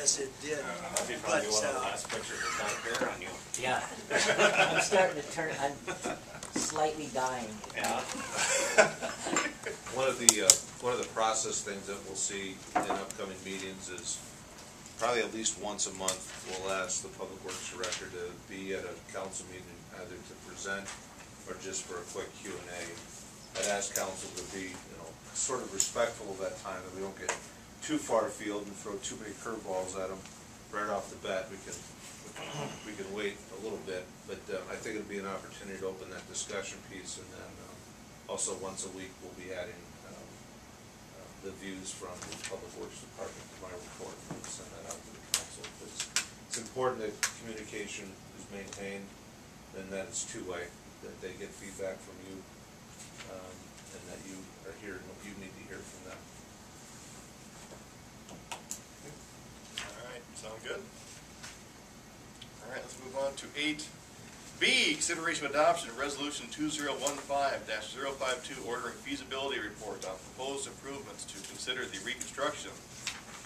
Yes, it did. That'd be probably one of the last pictures with that hair on you. Yeah. I'm starting to turn, I'm slightly dying. Yeah. One of the process things that we'll see in upcoming meetings is probably at least once a month we'll ask the Public Works Director to be at a council meeting either to present or just for a quick Q&A. I'd ask council to be, sort of respectful of that time, that we don't get too far afield and throw too many curveballs at them right off the bat. We can wait a little bit, but I think it'll be an opportunity to open that discussion piece, and then also once a week we'll be adding the views from the Public Works Department to my report and send that out to the council. It's important that communication is maintained and that it's two-way, that they get feedback from you and that you are here and you need to hear from them. Alright, sound good? Alright, let's move on to 8B, consideration of adoption of resolution 2015-052 ordering feasibility report on proposed improvements to consider the reconstruction of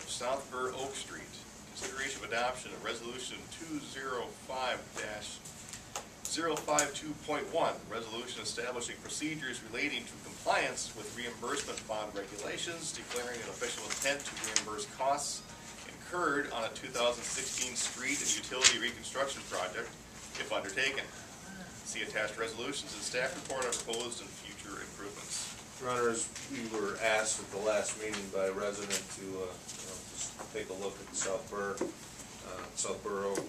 South Burr Oak Street. Consideration of adoption of resolution 205-052.1, resolution establishing procedures relating to compliance with reimbursement bond regulations, declaring an official intent to reimburse costs incurred on a 2016 street and utility reconstruction project, if undertaken. See attached resolutions and staff report on proposed and future improvements. Your Honor, as we were asked at the last meeting by a resident to just take a look at South Burr Oak,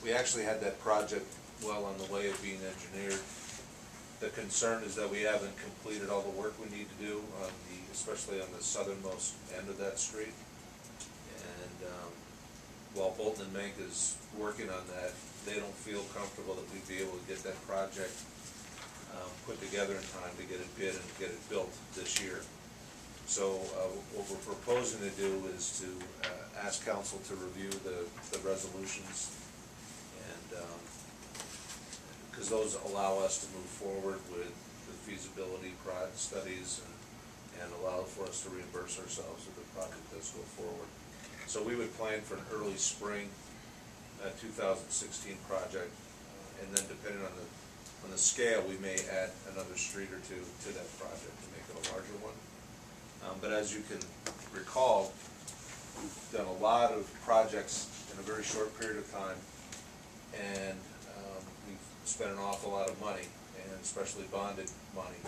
we actually had that project well on the way of being engineered. The concern is that we haven't completed all the work we need to do on especially on the southernmost end of that street. And while Bolton and Mink is working on that, they don't feel comfortable that we'd be able to get that project put together in time to get it bid and get it built this year. So what we're proposing to do is to ask council to review the resolutions, and because those allow us to move forward with the feasibility studies and allow for us to reimburse ourselves if the project does go forward. So we would plan for an early spring 2016 project, and then depending on the scale, we may add another street or two to that project to make it a larger one. But as you can recall, we've done a lot of projects in a very short period of time, and we've spent an awful lot of money, and especially bonded money.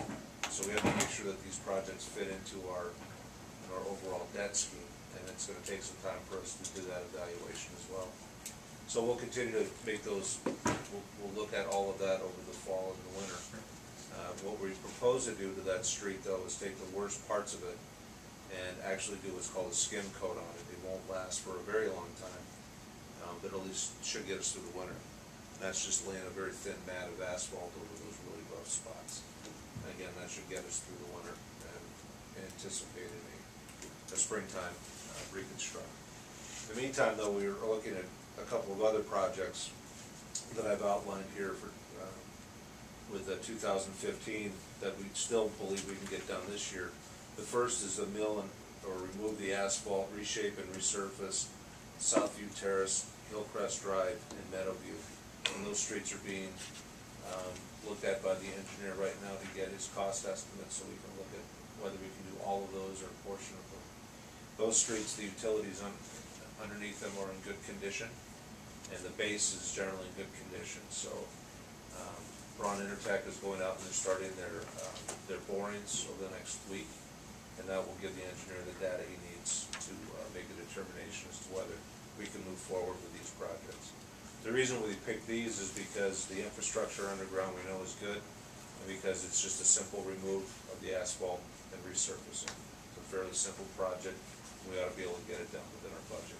So we have to make sure that these projects fit into our overall debt scheme, and it's going to take some time for us to do that evaluation as well. So we'll continue to make those, we'll look at all of that over the fall and the winter. What we propose to do to that street, though, is take the worst parts of it and actually do what's called a skim coat on it. It won't last for a very long time, but at least should get us through the winter. And that's just laying a very thin mat of asphalt over those really rough spots. And again, that should get us through the winter and anticipating a springtime reconstruct. In the meantime, though, we are looking at a couple of other projects that I've outlined here for with 2015 that we still believe we can get done this year. The first is the mill or remove the asphalt, reshape and resurface Southview Terrace, Hillcrest Drive, and Meadowview. And those streets are being looked at by the engineer right now to get his cost estimate, so we can look at whether we can do all of those or a portion of them. Those streets, the utilities underneath them are in good condition, and the base is generally in good condition. So Braun Intertech is going out and they're starting their borings over the next week, and that will give the engineer the data he needs to make a determination as to whether we can move forward with these projects. The reason we picked these is because the infrastructure underground we know is good, and because it's just a simple remove of the asphalt and resurfacing. It's a fairly simple project. We ought to be able to get it done within our budget.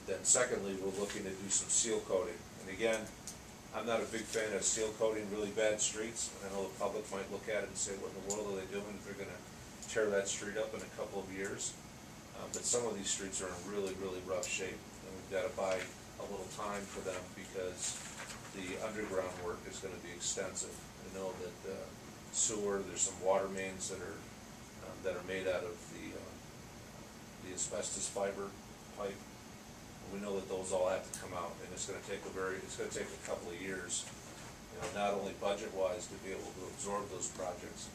Then secondly, we're looking to do some seal coating. And again, I'm not a big fan of seal coating really bad streets, and I know the public might look at it and say, what in the world are they doing if they're going to tear that street up in a couple of years? But some of these streets are in really, really rough shape, and we've got to buy a little time for them because the underground work is going to be extensive. I know that sewer, there's some water mains that are made out of the the asbestos fiber pipe. We know that those all have to come out, and it's gonna take a couple of years, you know, not only budget-wise to be able to absorb those projects,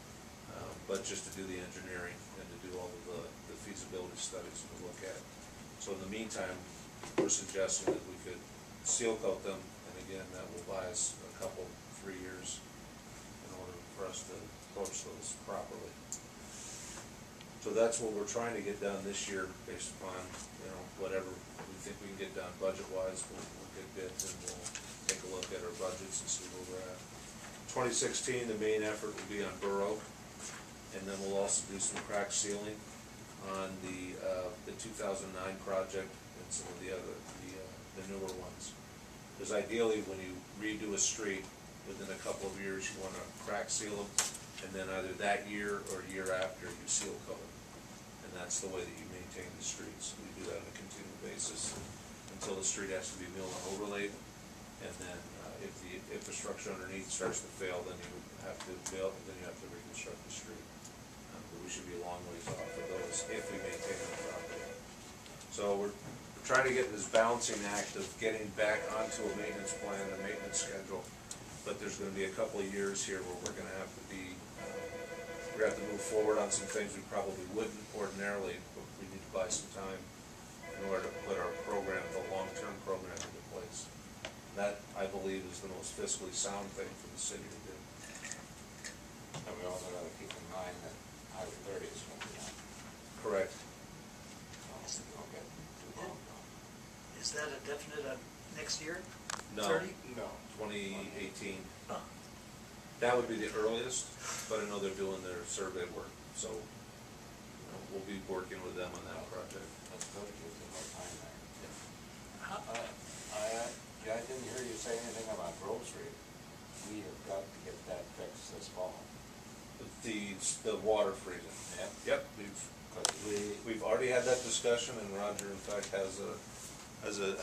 but just to do the engineering and to do all of the feasibility studies to look at. So in the meantime, we're suggesting that we could seal coat them, and again, that will buy us a couple, 3 years in order for us to approach those properly. So that's what we're trying to get done this year, based upon, you know, whatever we think we can get done budget-wise. We'll get bids and we'll take a look at our budgets and see where we're at. 2016, the main effort will be on Burr Oak, and then we'll also do some crack sealing on the 2009 project and some of the other, the newer ones. Because ideally, when you redo a street, within a couple of years, you want to crack seal them, and then either that year or year after, you seal coat them. And that's the way that you maintain the streets. We do that on a continual basis until the street has to be milled and overlaid. And then if the infrastructure underneath starts to fail, then you have to build, then you have to reconstruct the street. But we should be a long ways off of those if we maintain them properly. So we're trying to get this balancing act of getting back onto a maintenance plan, a maintenance schedule. But there's going to be a couple of years here where we're going to have to be, we're going to have to move forward on some things we probably wouldn't ordinarily, but we need to buy some time in order to put our program, the long-term program, into place. That, I believe, is the most fiscally sound thing for the city to do. And we also gotta keep in mind that Highway 30 is gonna be on. Correct. So we don't get too long gone. Is that a definite next year? No, 30? No. 2018. Huh. That would be the earliest, but I know they're doing their survey work, so you know, we'll be working with them on that project. That's good, it gives them more time there. How- I didn't hear you say anything about Grove Street. We have got to get that fixed this fall. The water freezing. Yep. Yep, Because we've already had that discussion, and Roger, in fact, has a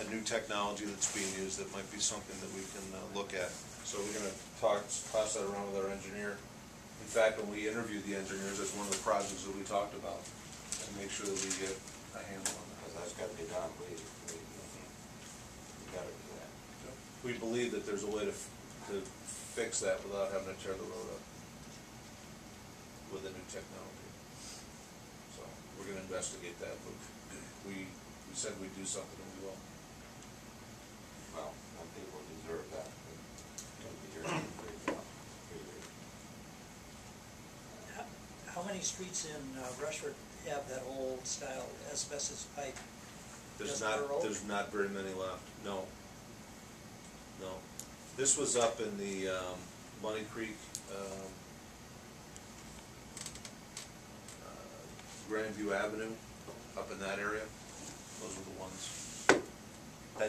new technology that's being used that might be something that we can look at. So we're gonna toss that around with our engineer. In fact, when we interviewed the engineers, that's one of the projects that we talked about, and make sure that we get a handle on that. because that's got to be done, we got to do that. We believe that there's a way to fix that without having to tear the road up with the new technology. So we're gonna investigate that, but we said we'd do something, and we will. Well, some people deserve that. It's going to be your great job. How many streets in Rushford have that old style asbestos pipe? Just Burr Oak? There's not very many left, no. No. This was up in the Money Creek, Grandview Avenue, up in that area. Those are the ones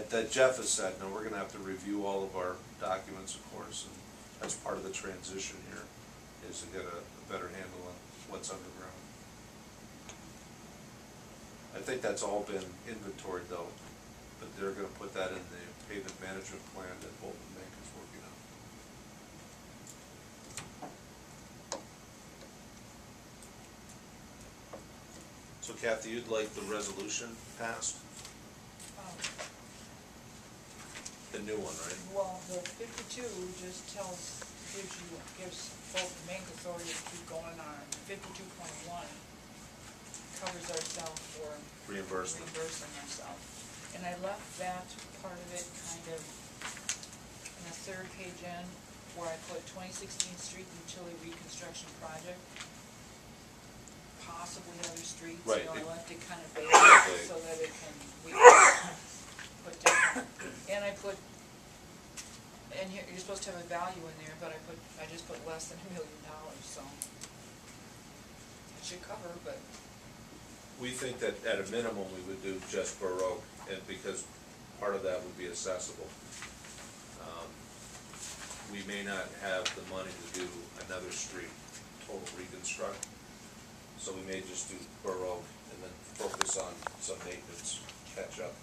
that Jeff has said. Now, we're gonna have to review all of our documents, of course, and that's part of the transition here, is to get a better handle on what's underground. I think that's all been inventoried though, but they're gonna put that in the pavement management plan that Bolton Bank is working on. So Kathy, you'd like the resolution passed? The new one, right? Well, the 52 just gives both the bank authority to keep going on. 52.1 covers ourselves for Reimbursement. reimbursing ourselves. And I left that part of it kind of in the third page in, where I put 2016 street utility reconstruction project, possibly other streets. Right. You know, I left it kind of vague Vague. so that we can put different. And I put, and you're supposed to have a value in there, but I just put less than $1 million, so it should cover, but. We think that at a minimum, we would do just Burr Oak, and because part of that would be accessible. We may not have the money to do another street, total reconstruct, so we may just do Burr Oak and then focus on some maintenance catch-up